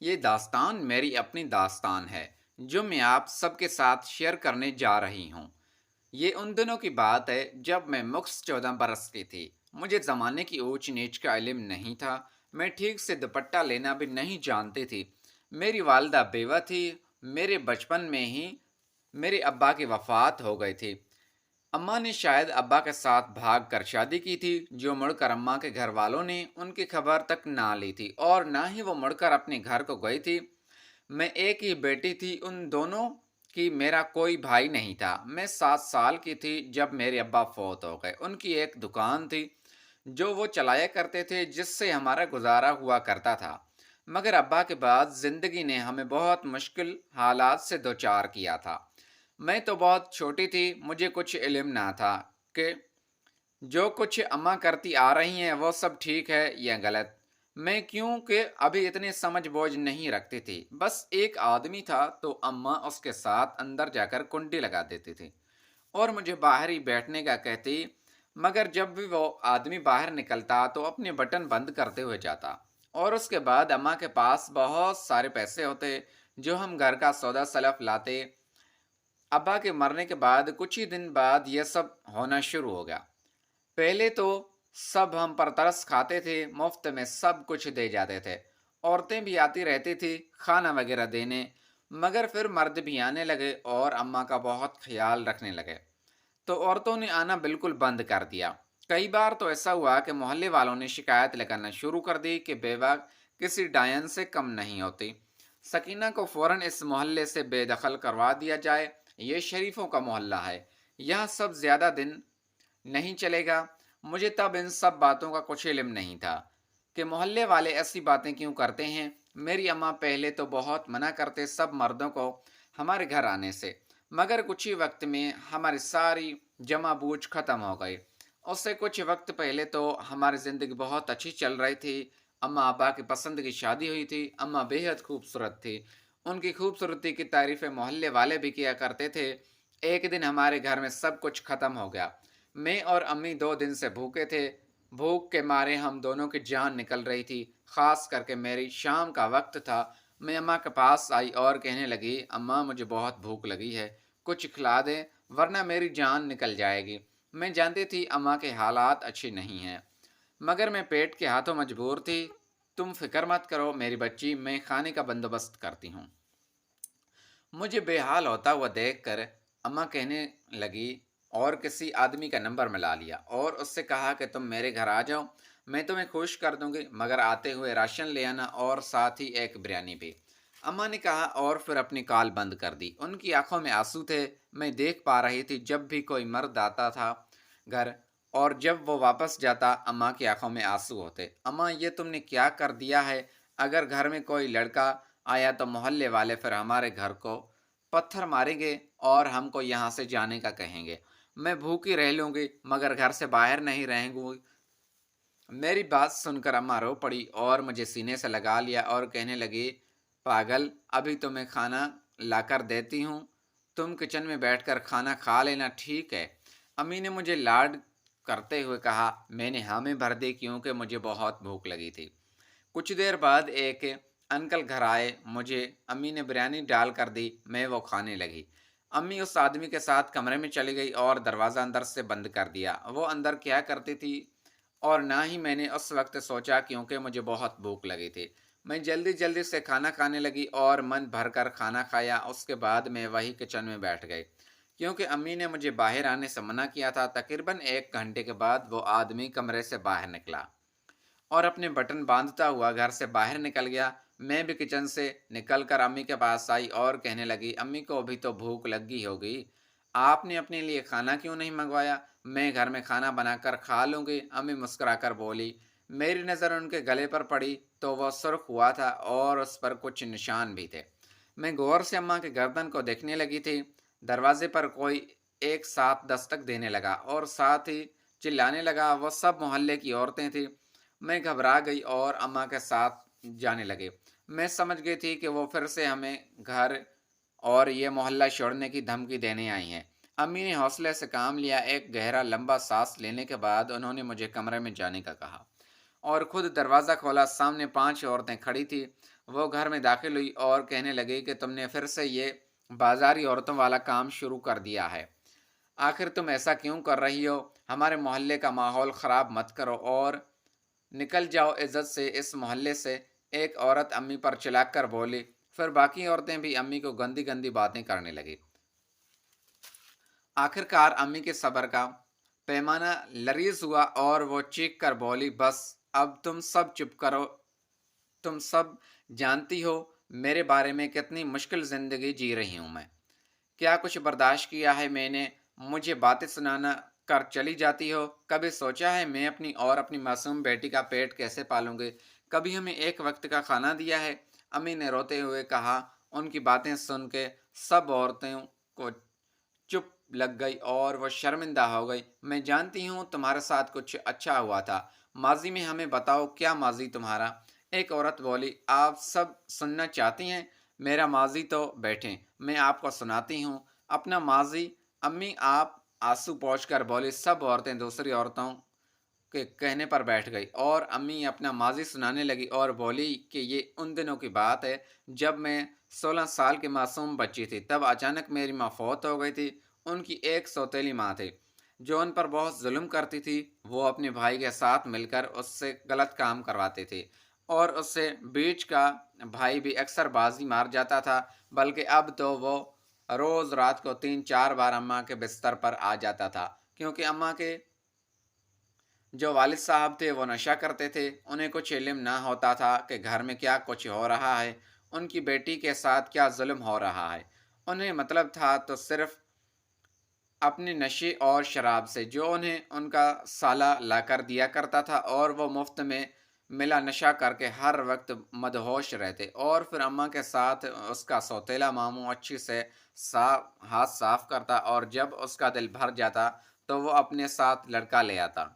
یہ داستان میری اپنی داستان ہے جو میں آپ سب کے ساتھ شیئر کرنے جا رہی ہوں۔ یہ ان دنوں کی بات ہے جب میں مخص 14 برس کی تھی۔ مجھے زمانے کی اونچ نیچ کا علم نہیں تھا۔ میں ٹھیک سے دوپٹہ لینا بھی نہیں جانتی تھی۔ میری والدہ بیوہ تھی۔ میرے بچپن میں ہی میرے ابا کی وفات ہو گئی تھی۔ اماں نے شاید ابا کے ساتھ بھاگ کر شادی کی تھی، جو مڑ کر اماں کے گھر والوں نے ان کی خبر تک نہ لی تھی اور نہ ہی وہ مڑ کر اپنے گھر کو گئی تھی۔ میں ایک ہی بیٹی تھی ان دونوں کی، میرا کوئی بھائی نہیں تھا۔ میں 7 سال کی تھی جب میرے ابا فوت ہو گئے۔ ان کی ایک دکان تھی جو وہ چلایا کرتے تھے، جس سے ہمارا گزارا ہوا کرتا تھا۔ مگر ابا کے بعد زندگی نے ہمیں بہت مشکل حالات سے دوچار کیا تھا۔ میں تو بہت چھوٹی تھی، مجھے کچھ علم نہ تھا کہ جو کچھ اماں کرتی آ رہی ہیں وہ سب ٹھیک ہے یا غلط۔ میں کیونکہ ابھی اتنی سمجھ بوجھ نہیں رکھتی تھی، بس ایک آدمی تھا تو اماں اس کے ساتھ اندر جا کر کنڈی لگا دیتی تھی اور مجھے باہر ہی بیٹھنے کا کہتی۔ مگر جب بھی وہ آدمی باہر نکلتا تو اپنے بٹن بند کرتے ہوئے جاتا، اور اس کے بعد اماں کے پاس بہت سارے پیسے ہوتے جو ہم گھر کا سودا سلف لاتے۔ ابا کے مرنے کے بعد کچھ ہی دن بعد یہ سب ہونا شروع ہو گیا۔ پہلے تو سب ہم پر ترس کھاتے تھے، مفت میں سب کچھ دے جاتے تھے۔ عورتیں بھی آتی رہتی تھی کھانا وغیرہ دینے، مگر پھر مرد بھی آنے لگے اور اماں کا بہت خیال رکھنے لگے، تو عورتوں نے آنا بالکل بند کر دیا۔ کئی بار تو ایسا ہوا کہ محلے والوں نے شکایت لگانا شروع کر دی کہ بیوہ کسی ڈائن سے کم نہیں ہوتی، سکینہ کو فوراً اس محلے سے بے دخل کروا دیا جائے، یہ شریفوں کا محلہ ہے، یہاں سب زیادہ دن نہیں چلے گا۔ مجھے تب ان سب باتوں کا کچھ علم نہیں تھا کہ محلے والے ایسی باتیں کیوں کرتے ہیں۔ میری اماں پہلے تو بہت منع کرتے سب مردوں کو ہمارے گھر آنے سے، مگر کچھ ہی وقت میں ہماری ساری جمع بوجھ ختم ہو گئی۔ اس سے کچھ وقت پہلے تو ہماری زندگی بہت اچھی چل رہی تھی۔ اماں ابا کی پسند کی شادی ہوئی تھی۔ اماں بے حد خوبصورت تھی، ان کی خوبصورتی کی تعریفیں محلے والے بھی کیا کرتے تھے۔ ایک دن ہمارے گھر میں سب کچھ ختم ہو گیا۔ میں اور امی 2 دن سے بھوکے تھے۔ بھوک کے مارے ہم دونوں کی جان نکل رہی تھی، خاص کر کے میری شام کا وقت تھا۔ میں اماں کے پاس آئی اور کہنے لگی، اماں مجھے بہت بھوک لگی ہے، کچھ کھلا دیں ورنہ میری جان نکل جائے گی۔ میں جانتی تھی اماں کے حالات اچھی نہیں ہیں، مگر میں پیٹ کے ہاتھوں مجبور تھی۔ تم فکر مت کرو میری بچی، میں کھانے کا بندوبست کرتی ہوں۔ مجھے بے حال ہوتا ہوا دیکھ کر اماں کہنے لگی، اور کسی آدمی کا نمبر ملا لیا اور اس سے کہا کہ تم میرے گھر آ جاؤ، میں تمہیں خوش کر دوں گی، مگر آتے ہوئے راشن لے آنا اور ساتھ ہی ایک بریانی بھی۔ اماں نے کہا اور پھر اپنی کال بند کر دی۔ ان کی آنکھوں میں آنسو تھے۔ میں دیکھ پا رہی تھی جب بھی کوئی مرد آتا تھا گھر اور جب وہ واپس جاتا، اماں کی آنکھوں میں آنسو ہوتے۔ اماں یہ تم نے کیا کر دیا ہے؟ اگر گھر میں کوئی لڑکا آیا تو محلے والے پھر ہمارے گھر کو پتھر ماریں گے اور ہم کو یہاں سے جانے کا کہیں گے۔ میں بھوکی رہ لوں گی مگر گھر سے باہر نہیں رہیں گی۔ میری بات سن کر اماں رو پڑی اور مجھے سینے سے لگا لیا اور کہنے لگی، پاگل، ابھی تو میں کھانا لا کر دیتی ہوں، تم کچن میں بیٹھ کر کھانا کھا لینا، ٹھیک ہے؟ امی نے مجھے لاڈ کرتے ہوئے کہا۔ میں نے ہامیں بھر دی کیونکہ مجھے بہت بھوک لگی تھی۔ کچھ دیر بعد ایک انکل گھر آئے، مجھے امی نے بریانی ڈال کر دی، میں وہ کھانے لگی۔ امی اس آدمی کے ساتھ کمرے میں چلی گئی اور دروازہ اندر سے بند کر دیا۔ وہ اندر کیا کرتی تھی اور نہ ہی میں نے اس وقت سوچا کیونکہ مجھے بہت بھوک لگی تھی۔ میں جلدی جلدی سے کھانا کھانے لگی اور من بھر کر کھانا کھایا۔ اس کے بعد میں وہی کچن میں بیٹھ گئی کیونکہ امی نے مجھے باہر آنے سے منع کیا تھا۔ تقریباً 1 گھنٹے کے بعد وہ آدمی کمرے سے باہر نکلا اور اپنے بٹن باندھتا ہوا گھر سے باہر نکل گیا۔ میں بھی کچن سے نکل کر امی کے پاس آئی اور کہنے لگی، امی کو بھی تو بھوک لگی ہوگی، آپ نے اپنے لیے کھانا کیوں نہیں منگوایا؟ میں گھر میں کھانا بنا کر کھا لوں گی۔ امی مسکرا کر بولی۔ میری نظر ان کے گلے پر پڑی تو وہ سرخ ہوا تھا اور اس پر کچھ نشان بھی تھے۔ میں غور سے اماں کے گردن کو دیکھنے لگی تھی۔ دروازے پر کوئی ایک ساتھ دستک دینے لگا اور ساتھ ہی چلانے لگا۔ وہ سب محلے کی عورتیں تھیں۔ میں گھبرا گئی اور اماں کے ساتھ جانے لگے۔ میں سمجھ گئی تھی کہ وہ پھر سے ہمیں گھر اور یہ محلہ چھوڑنے کی دھمکی دینے آئی ہیں۔ امی نے حوصلے سے کام لیا۔ ایک گہرا لمبا سانس لینے کے بعد انہوں نے مجھے کمرے میں جانے کا کہا اور خود دروازہ کھولا۔ سامنے 5 عورتیں کھڑی تھی۔ وہ گھر میں داخل ہوئی اور کہنے لگی کہ تم نے پھر سے یہ بازاری عورتوں والا کام شروع کر دیا ہے۔ آخر تم ایسا کیوں کر رہی ہو؟ ہمارے محلے کا ماحول خراب مت کرو اور نکل جاؤ عزت سے اس محلے سے۔ ایک عورت امی پر چلاک کر بولی۔ پھر باقی عورتیں بھی امی کو گندی گندی باتیں کرنے لگی۔ آخر کار امی کے صبر کا پیمانہ لریز ہوا اور وہ چیخ کر بولی، بس اب تم سب چپ کرو۔ تم سب جانتی ہو میرے بارے میں کتنی مشکل زندگی جی رہی ہوں میں۔ کیا کچھ برداشت کیا ہے میں نے؟ مجھے باتیں سنانا کر چلی جاتی ہو۔ کبھی سوچا ہے میں اپنی اور اپنی معصوم بیٹی کا پیٹ کیسے پالوں گی؟ کبھی ہمیں ایک وقت کا کھانا دیا ہے؟ امی نے روتے ہوئے کہا۔ ان کی باتیں سن کے سب عورتوں کو چپ لگ گئی اور وہ شرمندہ ہو گئی۔ میں جانتی ہوں تمہارے ساتھ کچھ اچھا ہوا تھا ماضی میں، ہمیں بتاؤ کیا ماضی تمہارا؟ ایک عورت بولی، آپ سب سننا چاہتی ہیں؟ میرا ماضی تو بیٹھیں، میں آپ کو سناتی ہوں اپنا ماضی۔ امی آپ آنسو پوچھ کر بولی۔ سب عورتیں دوسری عورتوں کے کہنے پر بیٹھ گئی اور امی اپنا ماضی سنانے لگی اور بولی کہ یہ ان دنوں کی بات ہے جب میں 16 سال کی معصوم بچی تھی۔ تب اچانک میری ماں فوت ہو گئی تھی۔ ان کی ایک سوتیلی ماں تھی جو ان پر بہت ظلم کرتی تھی۔ وہ اپنے بھائی کے ساتھ مل کر اس سے غلط کام کرواتی تھی اور اس سے بیچ کا بھائی بھی اکثر بازی مار جاتا تھا، بلکہ اب تو وہ روز رات کو 3-4 بار اماں کے بستر پر آ جاتا تھا، کیونکہ اماں کے جو والد صاحب تھے وہ نشہ کرتے تھے۔ انہیں کچھ علم نہ ہوتا تھا کہ گھر میں کیا کچھ ہو رہا ہے، ان کی بیٹی کے ساتھ کیا ظلم ہو رہا ہے۔ انہیں مطلب تھا تو صرف اپنے نشے اور شراب سے، جو انہیں ان کا سالہ لا کر دیا کرتا تھا، اور وہ مفت میں ملا نشہ کر کے ہر وقت مدہوش رہتے۔ اور پھر اماں کے ساتھ اس کا سوتیلا ماموں اچھی سے ہاتھ صاف کرتا، اور جب اس کا دل بھر جاتا تو وہ اپنے ساتھ لڑکا لے آتا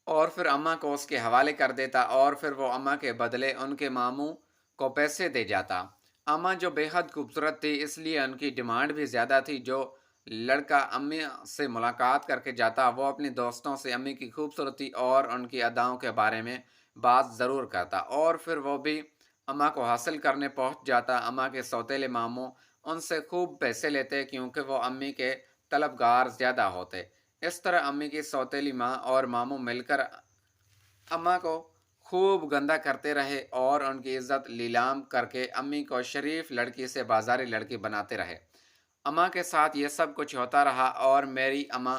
اور پھر اماں کو اس کے حوالے کر دیتا، اور پھر وہ اماں کے بدلے ان کے ماموں کو پیسے دے جاتا۔ اماں جو بے حد خوبصورت تھی، اس لیے ان کی ڈیمانڈ بھی زیادہ تھی۔ جو لڑکا امی سے ملاقات کر کے جاتا، وہ اپنے دوستوں سے امی کی خوبصورتی اور ان کی اداؤں کے بارے میں بات ضرور کرتا، اور پھر وہ بھی اماں کو حاصل کرنے پہنچ جاتا۔ اماں کے سوتیلے ماموں ان سے خوب پیسے لیتے کیونکہ وہ امی کے طلبگار زیادہ ہوتے۔ اس طرح امی کی سوتیلی ماں اور ماموں مل کر اماں کو خوب گندا کرتے رہے اور ان کی عزت لیلام کر کے امی کو شریف لڑکی سے بازاری لڑکی بناتے رہے۔ اماں کے ساتھ یہ سب کچھ ہوتا رہا اور میری اماں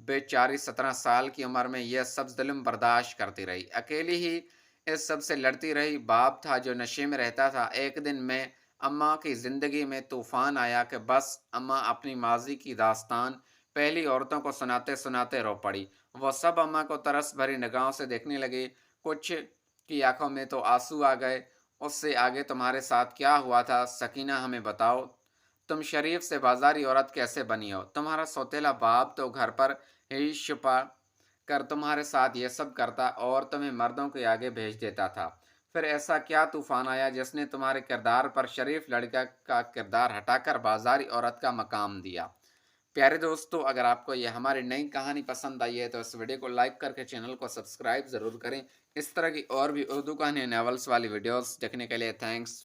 بیچاری 17 سال کی عمر میں یہ سب ظلم برداشت کرتی رہی، اکیلی ہی اس سب سے لڑتی رہی۔ باپ تھا جو نشے میں رہتا تھا۔ ایک دن میں اماں کی زندگی میں طوفان آیا کہ بس اماں اپنی ماضی کی داستان پہلی عورتوں کو سناتے سناتے رو پڑی۔ وہ سب اماں کو ترس بھری نگاہوں سے دیکھنے لگے، کچھ کی آنکھوں میں تو آنسو آ گئے۔ اس سے آگے تمہارے ساتھ کیا ہوا تھا سکینہ، ہمیں بتاؤ۔ تم شریف سے بازاری عورت کیسے بنی ہو؟ تمہارا سوتیلا باپ تو گھر پر ہی چھپا کر تمہارے ساتھ یہ سب کرتا اور تمہیں مردوں کے آگے بھیج دیتا تھا۔ پھر ایسا کیا طوفان آیا جس نے تمہارے کردار پر شریف لڑکا کا کردار ہٹا کر بازاری عورت کا مقام دیا؟ پیارے دوستو، اگر آپ کو یہ ہماری نئی کہانی پسند آئی ہے تو اس ویڈیو کو لائک کر کے چینل کو سبسکرائب ضرور کریں۔ اس طرح کی اور بھی اردو کہانی ناولس والی ویڈیوز دیکھنے کے لیے تھینکس